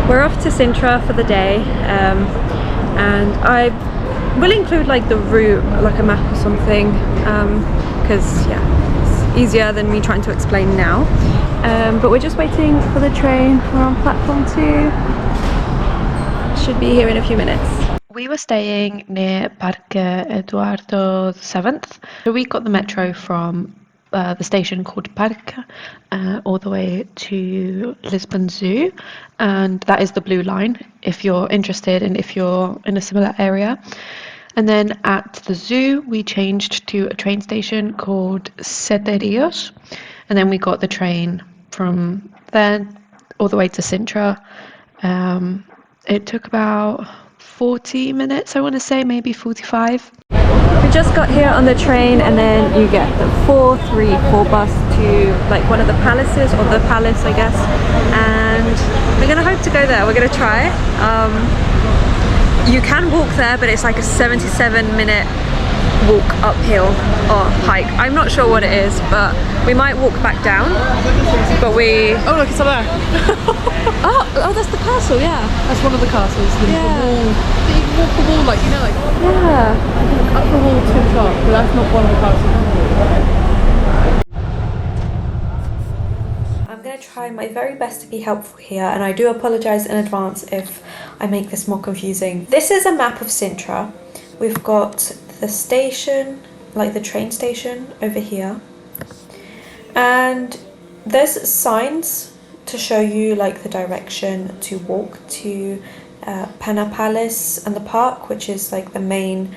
We're off to Sintra for the day, and I will include like the route, like a map or something, because yeah, it's easier than me trying to explain now. But we're just waiting for the train. We're on platform 2. Should be here in a few minutes. We were staying near Parque Eduardo VII. So we got the metro from the station called Parque all the way to Lisbon Zoo, and that is the blue line if you're interested and if you're in a similar area. And then at the zoo we changed to a train station called Sete Rios, and then we got the train from there all the way to Sintra. It took about 40 minutes, I want to say, maybe 45. We just got here on the train, and then you get the 434 bus to like one of the palaces, or the palace I guess, and we're gonna hope to go there. We're gonna try. You can walk there, but it's like a 77-minute walk uphill or hike. I'm not sure what it is, but we might walk back down. But we... Oh look, it's up there. oh, that's the castle, yeah. That's one of the castles. The wall. You can walk the wall, like, you know, like... Yeah. You can up the wall to the top, but that's not one of the castles. I'm going to try my very best to be helpful here, and I do apologise in advance if I make this more confusing. This is a map of Sintra. We've got the station, like the train station over here, and there's signs to show you like the direction to walk to Pena Palace and the park, which is like the main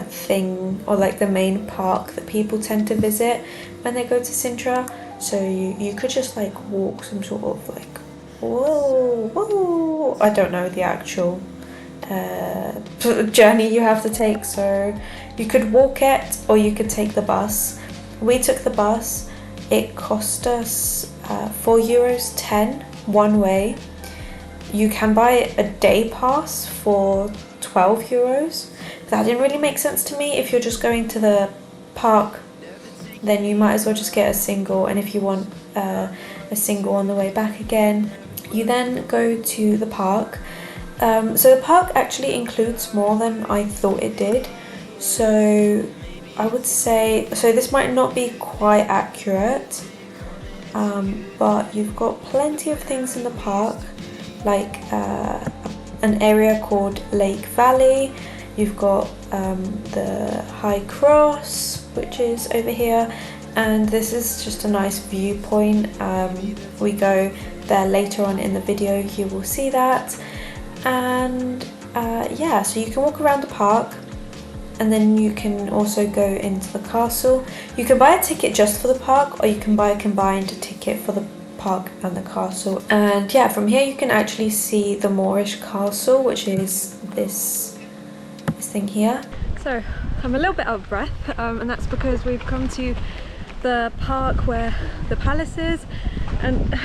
thing, or like the main park that people tend to visit when they go to Sintra. So you could just like walk some sort of like, whoa, I don't know the actual journey you have to take. So you could walk it, or you could take the bus. We took the bus. It cost us €4.10 one way. You can buy a day pass for €12. That didn't really make sense to me. If you're just going to the park, then you might as well just get a single, and if you want a single on the way back again, you then go to the park. So the park actually includes more than I thought it did, so I would say, so this might not be quite accurate, but you've got plenty of things in the park, like an area called Lake Valley. You've got the High Cross, which is over here, and this is just a nice viewpoint. We go there later on in the video, you will see that. And yeah, so you can walk around the park, and then you can also go into the castle. You can buy a ticket just for the park, or you can buy a combined ticket for the park and the castle. And yeah, from here you can actually see the Moorish castle, which is this thing here. So I'm a little bit out of breath, and that's because we've come to the park where the palace is, and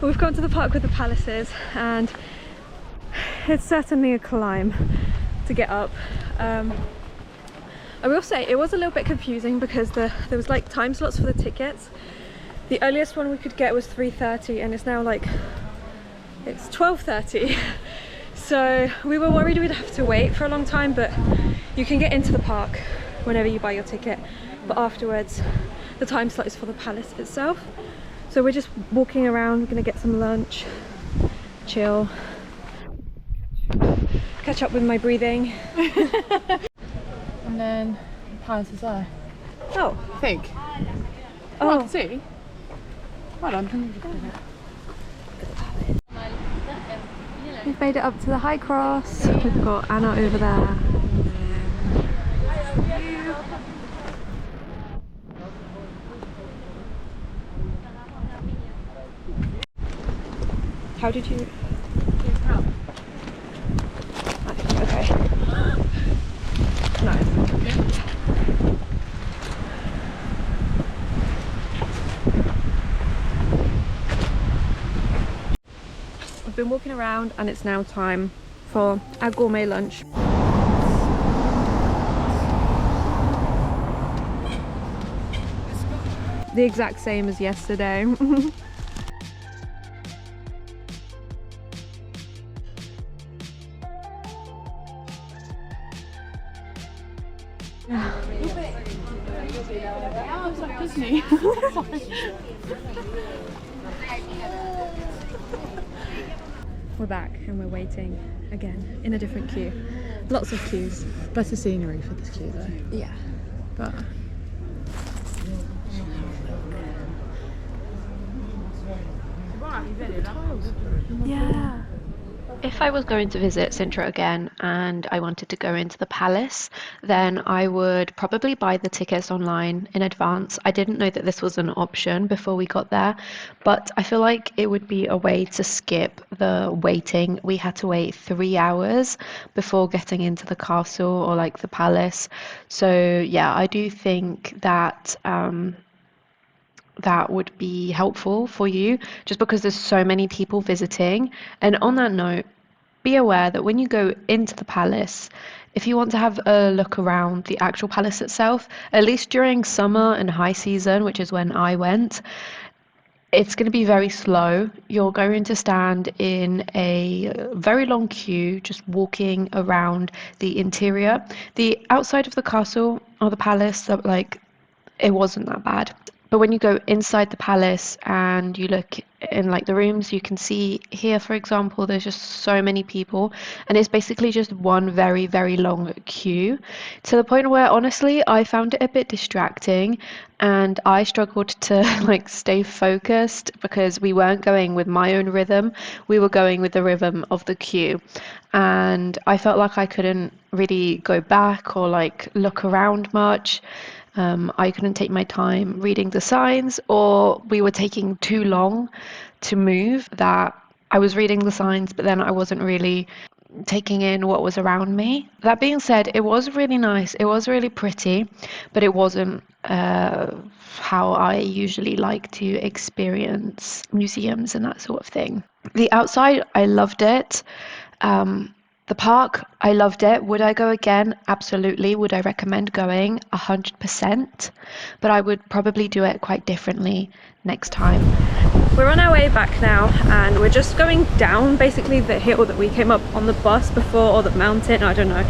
we've come to the park with the palaces, and it's certainly a climb to get up. I will say it was a little bit confusing because there was like time slots for the tickets. The earliest one we could get was 3:30, and it's now like it's 12:30. So we were worried we'd have to wait for a long time, but you can get into the park whenever you buy your ticket, but afterwards the time slot is for the palace itself. So we're just walking around. We're gonna get some lunch, chill, catch up with my breathing. And then the palace is there. Oh, I think. oh, I can see. Well done. We've made it up to the High Cross. We've got Anna over there. How did you... Okay. Nice. We've been walking around, and it's now time for our gourmet lunch. The exact same as yesterday. Oh, it's like Disney. We're back and we're waiting again in a different queue. Lots of queues. Better scenery for this queue though. Yeah. But Yeah. If I was going to visit Sintra again and I wanted to go into the palace, then I would probably buy the tickets online in advance. I didn't know that this was an option before we got there, but I feel like it would be a way to skip the waiting. We had to wait 3 hours before getting into the castle or like the palace. So yeah, I do think that that would be helpful for you just because there's so many people visiting. And on that note, be aware that when you go into the palace, if you want to have a look around the actual palace itself, at least during summer and high season, which is when I went, it's going to be very slow. You're going to stand in a very long queue, just walking around the interior. The outside of the castle or the palace, like, it wasn't that bad. But when you go inside the palace and you look in like the rooms, you can see here, for example, there's just so many people, and it's basically just one very, very long queue to the point where honestly I found it a bit distracting and I struggled to like stay focused because we weren't going with my own rhythm, we were going with the rhythm of the queue, and I felt like I couldn't really go back or like look around much. I couldn't take my time reading the signs, or we were taking too long to move that I was reading the signs, but then I wasn't really taking in what was around me. That being said, it was really nice. It was really pretty, but it wasn't how I usually like to experience museums and that sort of thing. The outside, I loved it. The park, I loved it. Would I go again? Absolutely. Would I recommend going? 100%. But I would probably do it quite differently next time. we're on our way back now and we're just going down basically the hill that we came up on the bus before, or the mountain, I don't know.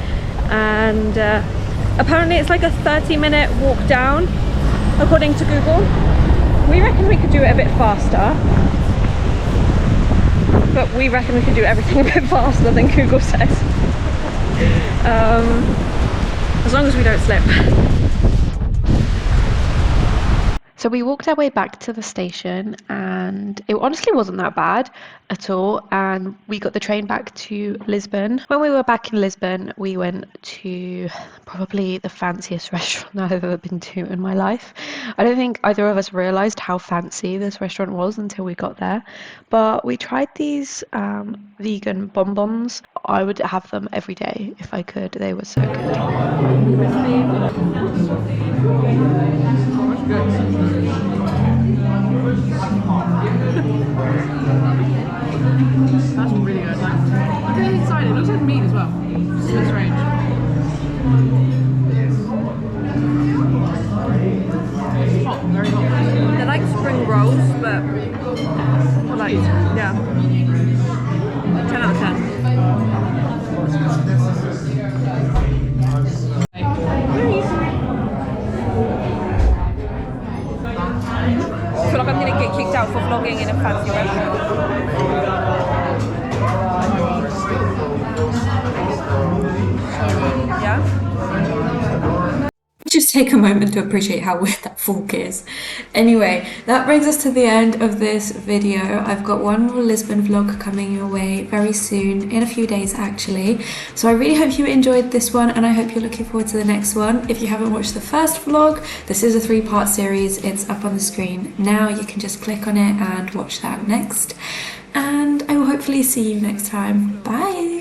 And apparently it's like a 30-minute walk down according to Google. We reckon we could do it a bit faster. But we reckon we can do everything a bit faster than Google says. As long as we don't slip. So we walked our way back to the station and it honestly wasn't that bad at all, and we got the train back to Lisbon. When we were back in Lisbon, we went to probably the fanciest restaurant I've ever been to in my life. I don't think either of us realised how fancy this restaurant was until we got there, but we tried these vegan bonbons. I would have them every day if I could. They were so good. That's really good. Like, look at the inside, it looks like meat as well. It's so strange. It's hot, very hot. They're like spring rolls, but like, yeah. 10 out of 10. I feel like I'm gonna get kicked out for vlogging in a fancy restaurant. Yeah? Just take a moment to appreciate how weird that fork is. Anyway, that brings us to the end of this video. I've got one more Lisbon vlog coming your way very soon, in a few days actually. So I really hope you enjoyed this one and I hope you're looking forward to the next one. If you haven't watched the first vlog, this is a 3-part series. It's up on the screen now. You can just click on it and watch that next. And I will hopefully see you next time. Bye!